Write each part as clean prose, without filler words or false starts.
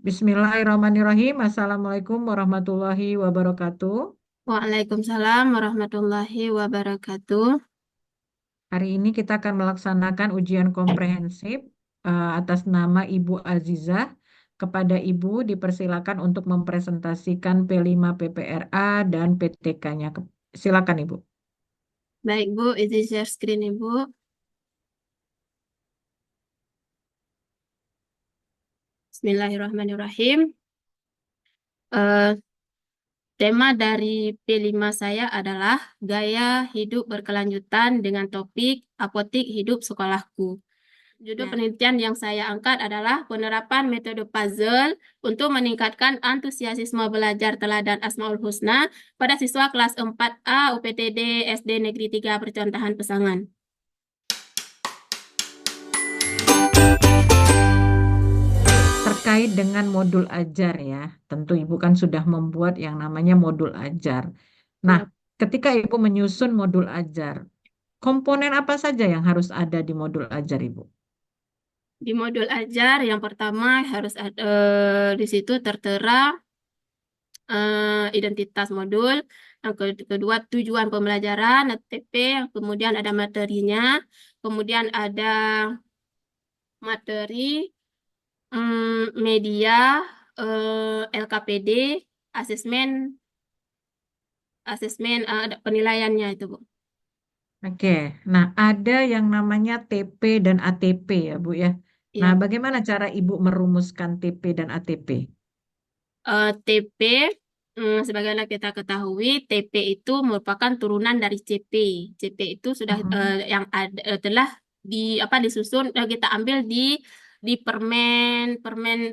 Bismillahirrahmanirrahim. Assalamualaikum warahmatullahi wabarakatuh. Waalaikumsalam warahmatullahi wabarakatuh. Hari ini kita akan melaksanakan ujian komprehensif atas nama Ibu Azizah. Kepada Ibu dipersilakan untuk mempresentasikan P5 PPRA dan PTK-nya. Silakan Ibu. Baik Bu, izin share screen Ibu. Bismillahirrahmanirrahim. Eh, Tema dari P5 saya adalah gaya hidup berkelanjutan dengan topik apotik hidup sekolahku. Judul penelitian yang saya angkat adalah penerapan metode puzzle untuk meningkatkan antusiasme belajar teladan Asmaul Husna pada siswa kelas 4A UPTD SD Negeri 3 Percontohan Pesangan. Terkait dengan modul ajar ya, tentu Ibu kan sudah membuat yang namanya modul ajar. Nah, Ya, ketika Ibu menyusun modul ajar, komponen apa saja yang harus ada di modul ajar Ibu? di modul ajar yang pertama harus ada di situ tertera identitas modul, yang kedua tujuan pembelajaran (TP), kemudian ada materinya, kemudian ada materi, media, LKPD, asesmen, asesmen ada penilaiannya itu Bu. Oke, nah ada yang namanya TP dan ATP ya Bu ya. Nah, Ya, bagaimana cara Ibu merumuskan TP dan ATP? TP, sebagaimana kita ketahui, TP itu merupakan turunan dari CP. CP itu sudah Mm-mm. yang ada telah di apa disusun kita ambil di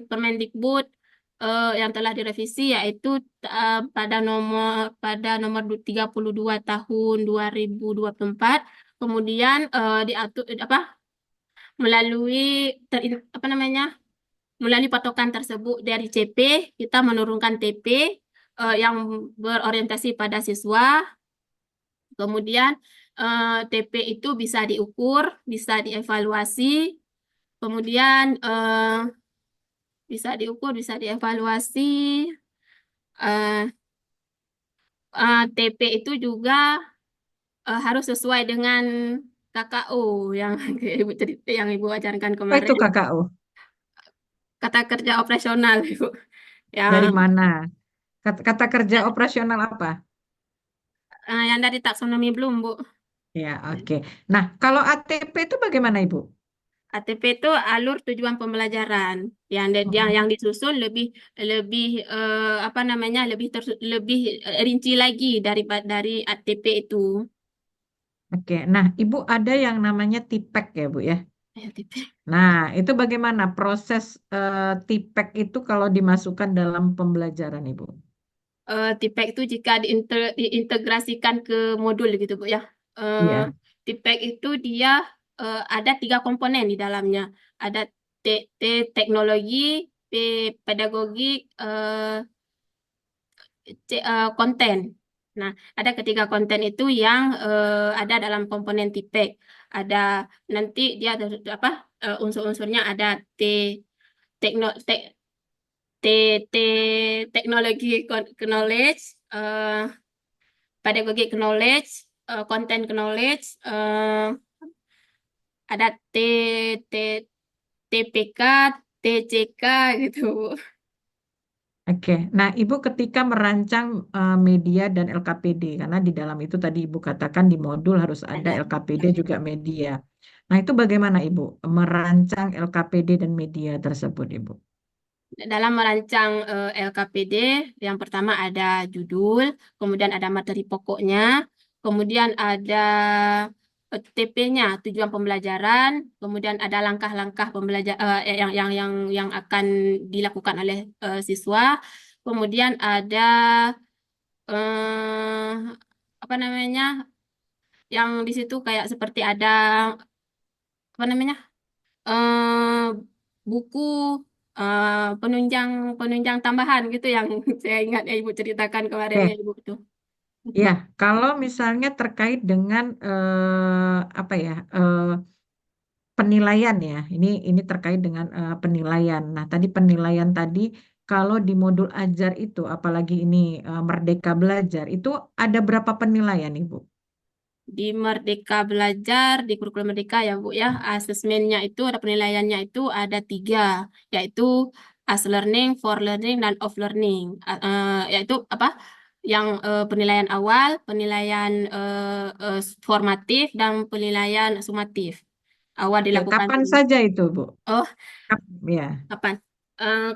Permendikbud yang telah direvisi yaitu pada nomor 32 tahun 2024. Kemudian diatur melalui apa namanya, melalui patokan tersebut dari CP, kita menurunkan TP yang berorientasi pada siswa. Kemudian TP itu bisa diukur, bisa dievaluasi. Kemudian bisa diukur, bisa dievaluasi. Eh, TP itu juga harus sesuai dengan KKO yang ibu cerita, yang ibu ajarkan Apa itu kemarin, KKO? kata kerja operasional ibu. Dari Yang mana? Kata kerja operasional apa? yang dari taksonomi belum Bu. Ya, oke. Nah, kalau ATP itu bagaimana Ibu? ATP itu alur tujuan pembelajaran yang Mm-mm. disusun lebih lebih apa namanya, lebih rinci lagi dari ATP itu. Oke, nah Ibu ada yang namanya TIPEK ya Bu ya. ATP. Nah, itu bagaimana proses TIPEK itu kalau dimasukkan dalam pembelajaran Ibu? TPEK itu jika diintegrasikan ke modul gitu Bu ya. Iya. TPEK itu dia ada 3 komponen di dalamnya. Ada T, T teknologi, P pedagogik, konten. Nah, ada ketiga konten itu yang ada dalam komponen TPEK. Ada nanti dia ada apa unsur-unsurnya ada T tekno te, T T teknologi knowledge, pedagogic knowledge, content knowledge, ada T TPK, TCK gitu. Oke, nah Ibu ketika merancang media dan LKPD, karena di dalam itu tadi Ibu katakan di modul harus ada Ada. LKPD juga media. Nah itu bagaimana Ibu merancang LKPD dan media tersebut Ibu? Dalam merancang LKPD, yang pertama ada judul, kemudian ada materi pokoknya, kemudian ada TP-nya, tujuan pembelajaran, kemudian ada langkah-langkah pembelajar yang akan dilakukan oleh siswa, kemudian ada eh, apa namanya, yang di situ kayak seperti ada apa namanya, eh buku penunjang penunjang tambahan gitu yang saya ingat ya Ibu ceritakan kemarin ya Oke, Ibu itu. ya kalau misalnya terkait dengan apa ya penilaian ya. Ini terkait dengan penilaian. Nah, tadi penilaian tadi kalau di modul ajar itu, apalagi ini Merdeka Belajar, itu ada berapa penilaian, Ibu? Di Merdeka Belajar, di kurikulum Merdeka ya Bu ya, asesmennya itu ada penilaiannya itu ada tiga, yaitu as learning, for learning, dan off learning. Yaitu apa? Yang penilaian awal, penilaian formatif, dan penilaian sumatif. Awal Oke, dilakukan kapan saja itu, Bu? oh Ya. kapan?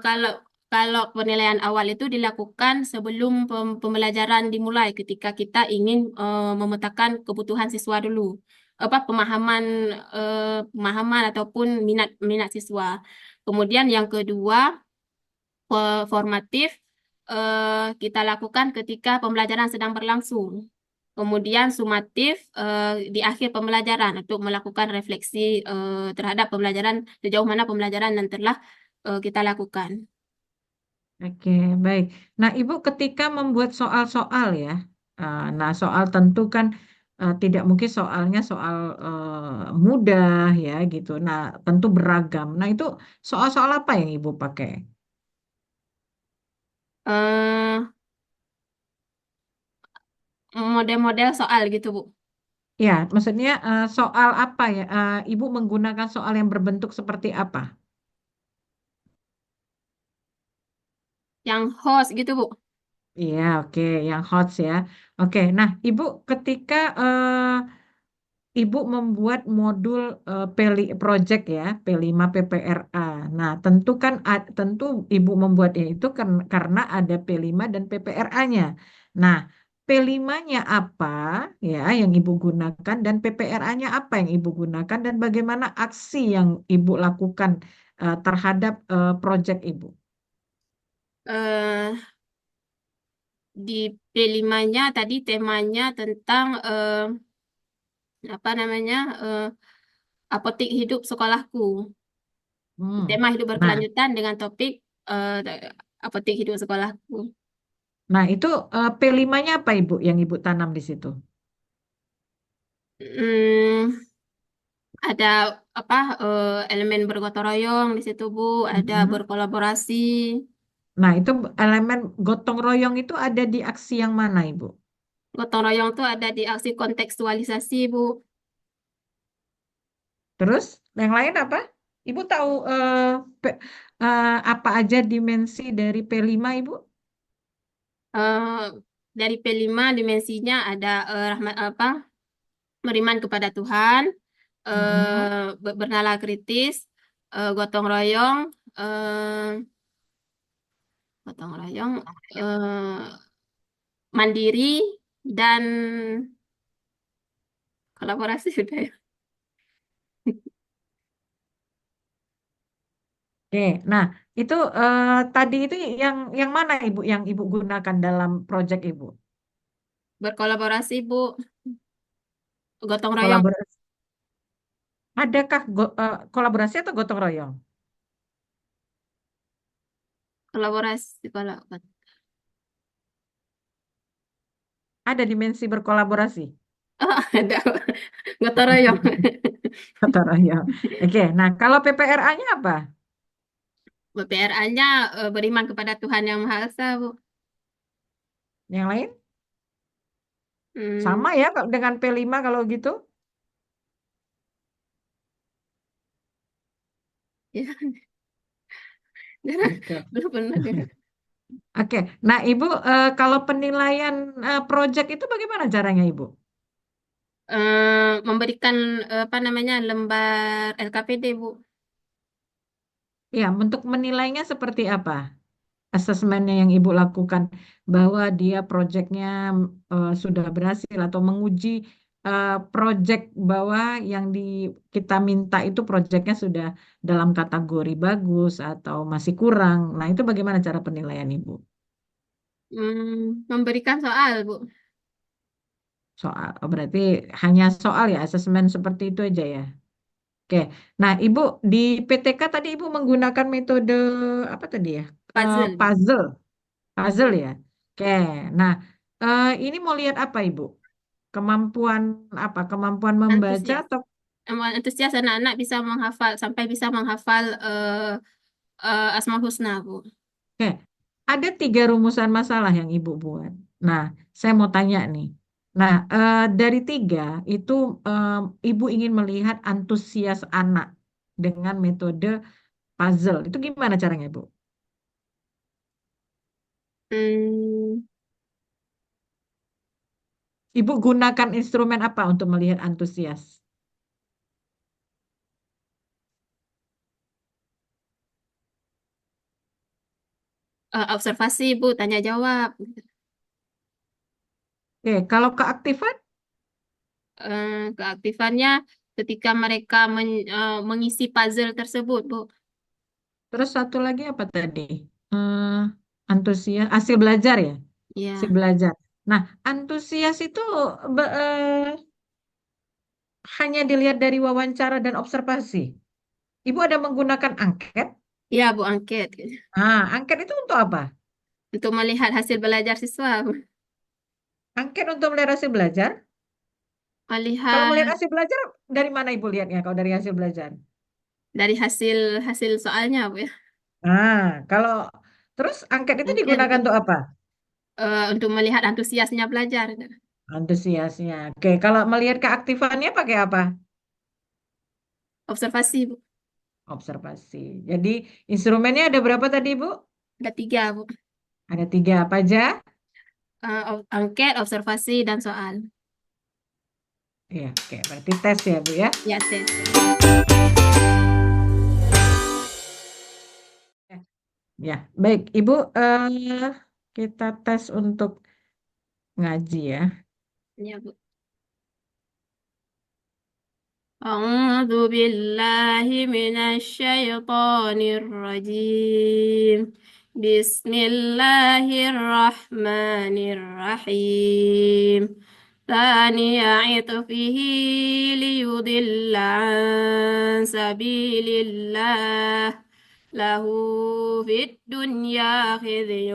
Kalau kalau penilaian awal itu dilakukan sebelum pembelajaran dimulai, ketika kita ingin memetakan kebutuhan siswa dulu, apa pemahaman ataupun minat minat siswa. Kemudian yang kedua, formatif kita lakukan ketika pembelajaran sedang berlangsung. Kemudian sumatif di akhir pembelajaran untuk melakukan refleksi terhadap pembelajaran, sejauh mana pembelajaran yang telah kita lakukan. Oke, baik. Nah, Ibu ketika membuat soal-soal ya, nah soal tentu kan tidak mungkin soalnya soal mudah ya gitu. Nah, tentu beragam. Nah, itu soal-soal apa yang Ibu pakai? eh Model-model soal gitu, Bu. Ya, maksudnya soal apa ya? Ibu menggunakan soal yang berbentuk seperti apa? Yang host gitu, Bu. Iya, oke, yang hot ya. Oke, nah, Ibu ketika Ibu membuat modul project ya, P5 PPRA. Nah, tentu kan tentu Ibu membuatnya itu karena ada P5 dan PPRA-nya. Nah, P5-nya apa ya yang Ibu gunakan dan PPRA-nya apa yang Ibu gunakan dan bagaimana aksi yang Ibu lakukan terhadap project Ibu? eh di P5-nya tadi temanya tentang apa namanya? Apotik hidup sekolahku. Hmm. Tema hidup Nah, berkelanjutan dengan topik apotik hidup sekolahku. nah itu P5-nya apa Ibu yang Ibu tanam di situ? Hmm, ada apa elemen bergotong royong di situ, Bu, ada Mhm. berkolaborasi. Nah, itu elemen gotong royong itu ada di aksi yang mana, Ibu? Gotong royong tuh ada di aksi kontekstualisasi, Bu. Terus, yang lain apa? Ibu tahu apa aja dimensi dari P5, Ibu? Eh, dari P5 dimensinya ada rahmat apa? Beriman kepada Tuhan, Mhm. bernalar kritis, gotong royong, gotong royong, mandiri, dan kolaborasi sudah ya. Oke, nah itu tadi itu yang mana Ibu yang Ibu gunakan dalam proyek Ibu? Berkolaborasi, Bu. Gotong royong, Kolaborasi. Adakah kolaborasi atau gotong royong? kolaborasi, Ada dimensi berkolaborasi. oh, ada gotong royong. Gotong royong. Oke, nah kalau PPRA-nya apa? BPRA-nya beriman kepada Tuhan Yang Maha Esa, Bu. Yang lain? Hmm, Sama ya dengan P5 kalau gitu? ya, jarang, Oke. belum pernah dengar. Oke, nah Ibu kalau penilaian proyek itu bagaimana caranya Ibu? Memberikan apa namanya lembar LKPD, Bu. Ya, untuk menilainya seperti apa? Asesmennya yang Ibu lakukan bahwa dia proyeknya sudah berhasil atau menguji proyek bahwa yang kita minta itu proyeknya sudah dalam kategori bagus atau masih kurang. Nah, itu bagaimana cara penilaian Ibu? Memberikan soal, Bu. Soal, oh, berarti hanya soal ya, asesmen seperti itu aja ya. Oke, nah Ibu di PTK tadi Ibu menggunakan metode apa tadi ya? Puzzle, Bu. Puzzle, puzzle Mm. ya. Oke, nah ini mau lihat apa Ibu? Kemampuan apa? Kemampuan membaca Antusias. atau? Antusias anak-anak bisa menghafal sampai bisa menghafal Asmaul Husna, Bu. Oke, ada 3 rumusan masalah yang Ibu buat. Nah, saya mau tanya nih. Nah, dari 3 itu eh, Ibu ingin melihat antusias anak dengan metode puzzle. Itu gimana caranya, Ibu? Hmm, Ibu gunakan instrumen apa untuk melihat antusias? Observasi, Bu, tanya jawab. Oke, kalau keaktifan, Keaktifannya ketika mereka mengisi puzzle tersebut, Bu. terus satu lagi apa tadi? Eh, Antusias, hasil belajar ya? Hasil Ya, belajar. Nah, antusias itu be- eh, hanya dilihat dari wawancara dan observasi. Ibu ada menggunakan angket. ya, Bu, angket. Nah, angket itu untuk apa? Untuk melihat hasil belajar siswa, Bu. Angket untuk melihat hasil belajar. Kalau melihat Melihat hasil belajar, dari mana Ibu lihatnya kalau dari hasil belajar? dari hasil hasil soalnya, Bu, ya. Nah, kalau terus angket itu Mungkin digunakan untuk apa? untuk melihat antusiasnya belajar. Antusiasnya. Oke, kalau melihat keaktifannya pakai apa? Observasi, Bu. Observasi. Jadi instrumennya ada berapa tadi, Bu? Ada 3, Bu. Ada 3 apa aja? Angket, observasi, dan soal. Iya, oke. Berarti tes ya, Bu ya. Ya, tes. Ya, baik. Ibu, kita tes untuk ngaji ya. Ya, Bu. أعوذ بالله من الشيطان الرجيم. بسم الله الرحمن الرحيم. ثاني عطفه ليضل عن سبيل الله. له في الدنيا خزي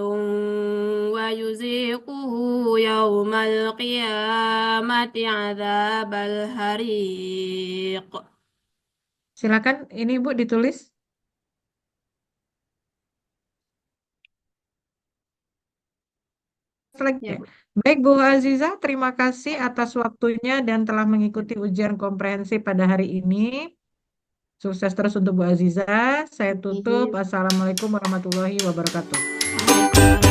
ويذيقه يوم القيامة عذاب الحريق. Silakan ini Bu ditulis lagi Ya, ya. Bu. Baik Bu Aziza, terima kasih atas waktunya dan telah mengikuti ujian komprehensif pada hari ini. Sukses terus untuk Bu Aziza. Saya tutup. Amin. Assalamualaikum warahmatullahi wabarakatuh. Waalaikumsalam.